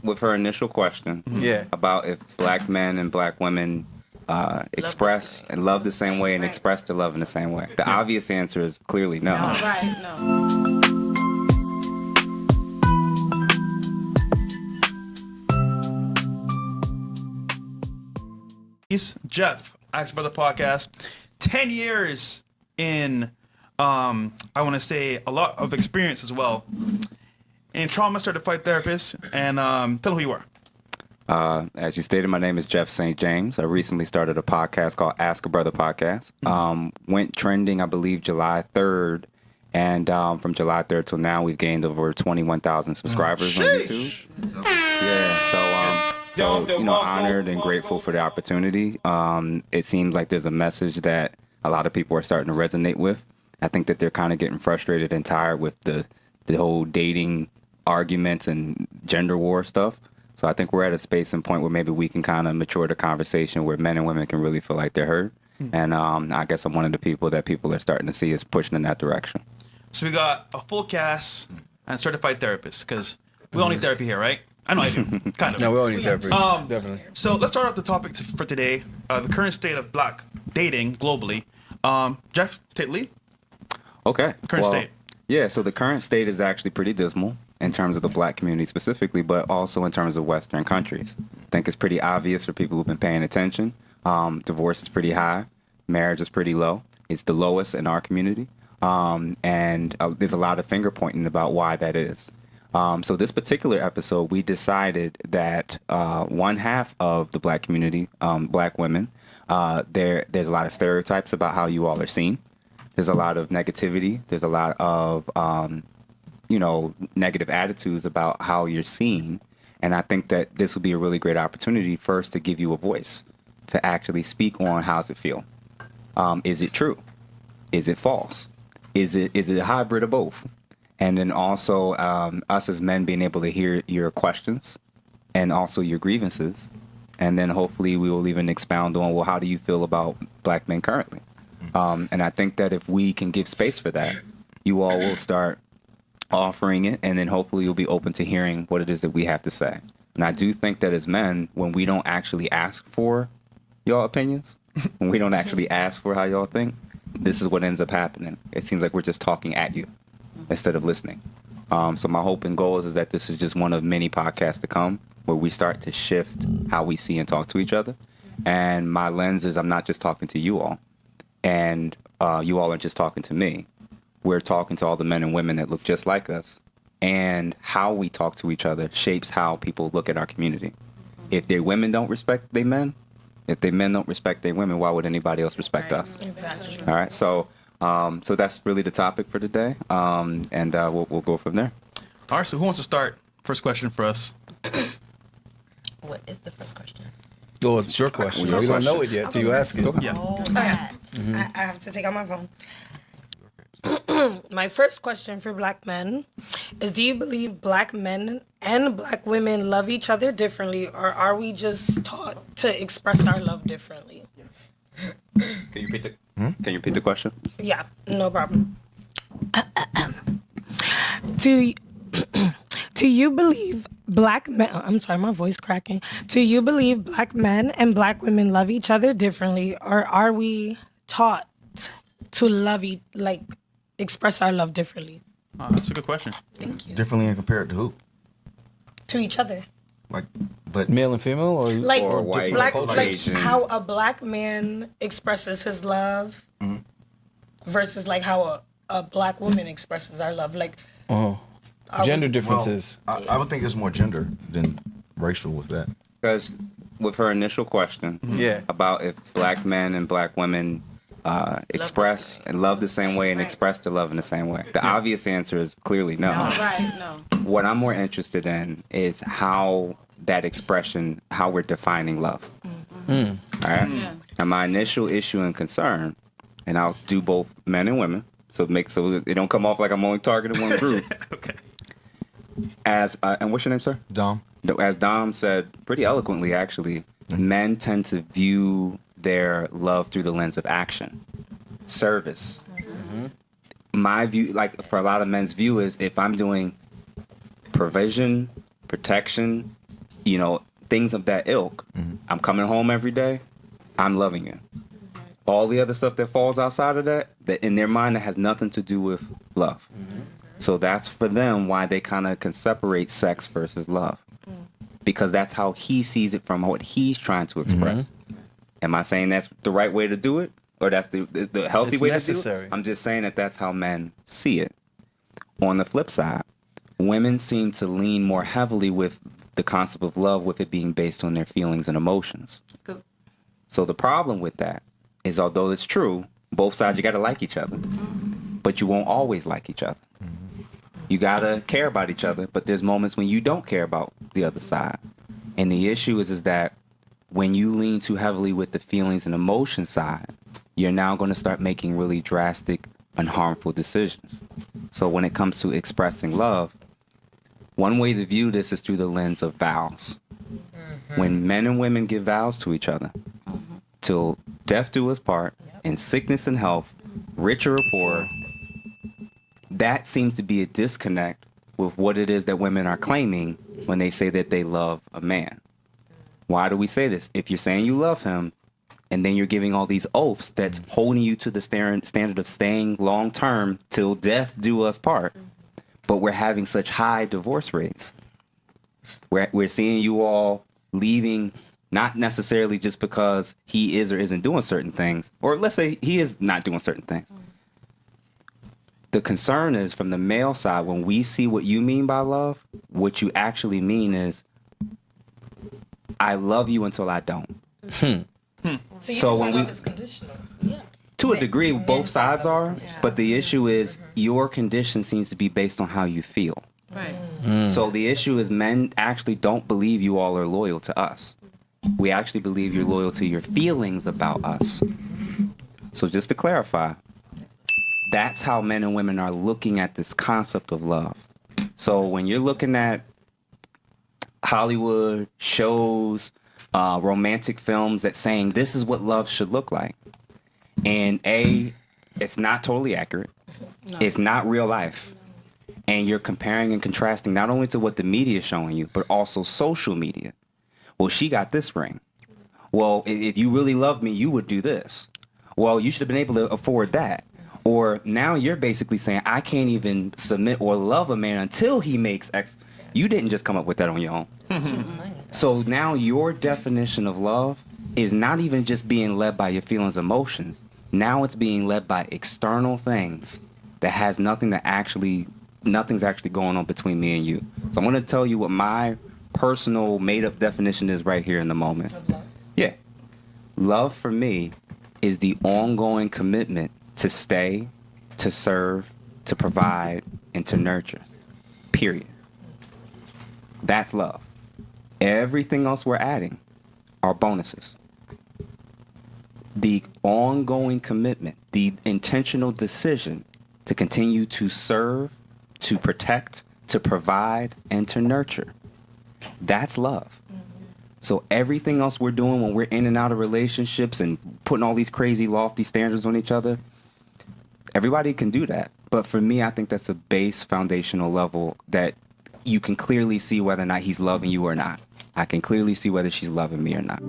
with her initial question about if black men and black women express and love the same way and express their love in the same way, the obvious answer is clearly no. No. Jeff, Ask Brother Podcast. 10 years in, I want to say, a lot of experience as well. And trauma certified therapist. And tell them who you are. As you stated, my name is Jeff St. James. I recently started a podcast called Ask a Brother Podcast. Went trending, I believe, July 3rd. And from July 3rd till now, we've gained over 21,000 subscribers on YouTube. Yeah, so honored and grateful for the opportunity. It seems like there's a message that a lot of people are starting to resonate with. I think that they're kind of getting frustrated and tired with the whole dating arguments and gender war stuff. So I think we're at a space and point where maybe we can kind of mature the conversation where men and women can really feel like they're heard. And I guess I'm one of the people that people are starting to see is pushing in that direction. So we got a full cast and certified therapists, because we all need therapy here, right? I know I do, kind of. No, we all need therapy, definitely. So let's start off the topic for today, the current state of black dating globally. Jeff, take the lead. Okay. Current state. Yeah, so the current state is actually pretty dismal in terms of the black community specifically, but also in terms of Western countries. I think it's pretty obvious for people who've been paying attention. Divorce is pretty high. Marriage is pretty low. It's the lowest in our community. And there's a lot of finger pointing about why that is. So this particular episode, we decided that one half of the black community, black women, there's a lot of stereotypes about how you all are seen. There's a lot of negativity. There's a lot of, negative attitudes about how you're seen. And I think that this would be a really great opportunity first to give you a voice, to actually speak on how's it feel. Is it true? Is it false? Is it a hybrid of both? And then also us as men being able to hear your questions and also your grievances. And then hopefully we will even expound on, well, how do you feel about black men currently? And I think that if we can give space for that, you all will start offering it, and then hopefully you'll be open to hearing what it is that we have to say. And I do think that as men, when we don't actually ask for your opinions, when we don't actually ask for how y'all think, this is what ends up happening. It seems like we're just talking at you instead of listening. So my hope and goal is that this is just one of many podcasts to come where we start to shift how we see and talk to each other. And my lens is I'm not just talking to you all, and you all aren't just talking to me. We're talking to all the men and women that look just like us, and how we talk to each other shapes how people look at our community. If their women don't respect their men, if their men don't respect their women, why would anybody else respect us? Exactly. All right, so that's really the topic for today, and we'll go from there. All right, so who wants to start? First question for us. What is the first question? Oh, it's your question. Your We don't know question. it yet till you ask it. Yeah. Oh, Okay. that. I have to take out my phone. My first question for black men is, do you believe black men and black women love each other differently, or are we just taught to express our love differently? Can you repeat the question? Yeah, no problem. Do you believe black men, I'm sorry, my voice cracking. Do you believe black men and black women love each other differently, or are we taught to love express our love differently? That's a good question. Thank you. Differently and compared to who? To each other. But Male and female, or Like Or white, black, or like Asian. how a black man expresses his love versus like how a black woman expresses our love. Like gender we- differences. I would think it's more gender than racial with that. Because with her initial question about if black men and black women express and love the same way and express their love in the same way, the obvious answer is clearly no. Right, no. What I'm more interested in is how that expression, how we're defining love. All right? Yeah. And my initial issue and concern, and I'll do both men and women, so it don't come off like I'm only targeting one group. Okay. And what's your name, sir? Dom? As Dom said pretty eloquently, actually, men tend to view their love through the lens of action, service. My view, like for a lot of men's view, is if I'm doing provision, protection, things of that ilk. I'm coming home every day. I'm loving you. All the other stuff that falls outside of that in their mind, that has nothing to do with love. So that's for them why they kind of can separate sex versus love, because that's how he sees it from what he's trying to express. Am I saying that's the right way to do it, or that's the healthy It's way necessary. to do it? I'm just saying that that's how men see it. On the flip side, women seem to lean more heavily with the concept of love, with it being based on their feelings and emotions. 'Cause- So the problem with that is, although it's true, both sides, you got to like each other, but you won't always like each other. You got to care about each other, but there's moments when you don't care about the other side. And the issue is that when you lean too heavily with the feelings and emotion side, you're now going to start making really drastic and harmful decisions. So when it comes to expressing love, one way to view this is through the lens of vows. When men and women give vows to each other, till death do us part, in sickness and health, rich or poor, that seems to be a disconnect with what it is that women are claiming when they say that they love a man. Why do we say this? If you're saying you love him, and then you're giving all these oaths that's holding you to the standard of staying long term till death do us part, but we're having such high divorce rates. We're seeing you all leaving, not necessarily just because he is or isn't doing certain things, or let's say he is not doing certain things. The concern is, from the male side, when we see what you mean by love, what you actually mean is, I love you until I don't. So when we, is conditional. to a degree, both sides are, but the issue is your condition seems to be based on how you feel. Right. So the issue is, men actually don't believe you all are loyal to us. We actually believe you're loyal to your feelings about us. So just to clarify, that's how men and women are looking at this concept of love. So when you're looking at Hollywood shows, romantic films that saying this is what love should look like, and it's not totally accurate. It's not real life. And you're comparing and contrasting not only to what the media is showing you, but also social media. Well, she got this ring. Well, if you really loved me, you would do this. Well, you should have been able to afford that. Or now you're basically saying, I can't even submit or love a man until he makes X. You didn't just come up with that on your own. So now your definition of love is not even just being led by your feelings and emotions. Now it's being led by external things that has nothing's actually going on between me and you. So I'm going to tell you what my personal made-up definition is right here in the moment. Yeah. Love for me is the ongoing commitment to stay, to serve, to provide, and to nurture. Period. That's love. Everything else we're adding are bonuses. The ongoing commitment, the intentional decision to continue to serve, to protect, to provide, and to nurture. That's love. So everything else we're doing when we're in and out of relationships and putting all these crazy lofty standards on each other, everybody can do that. But for me, I think that's a base foundational level that you can clearly see whether or not he's loving you or not. I can clearly see whether she's loving me or not.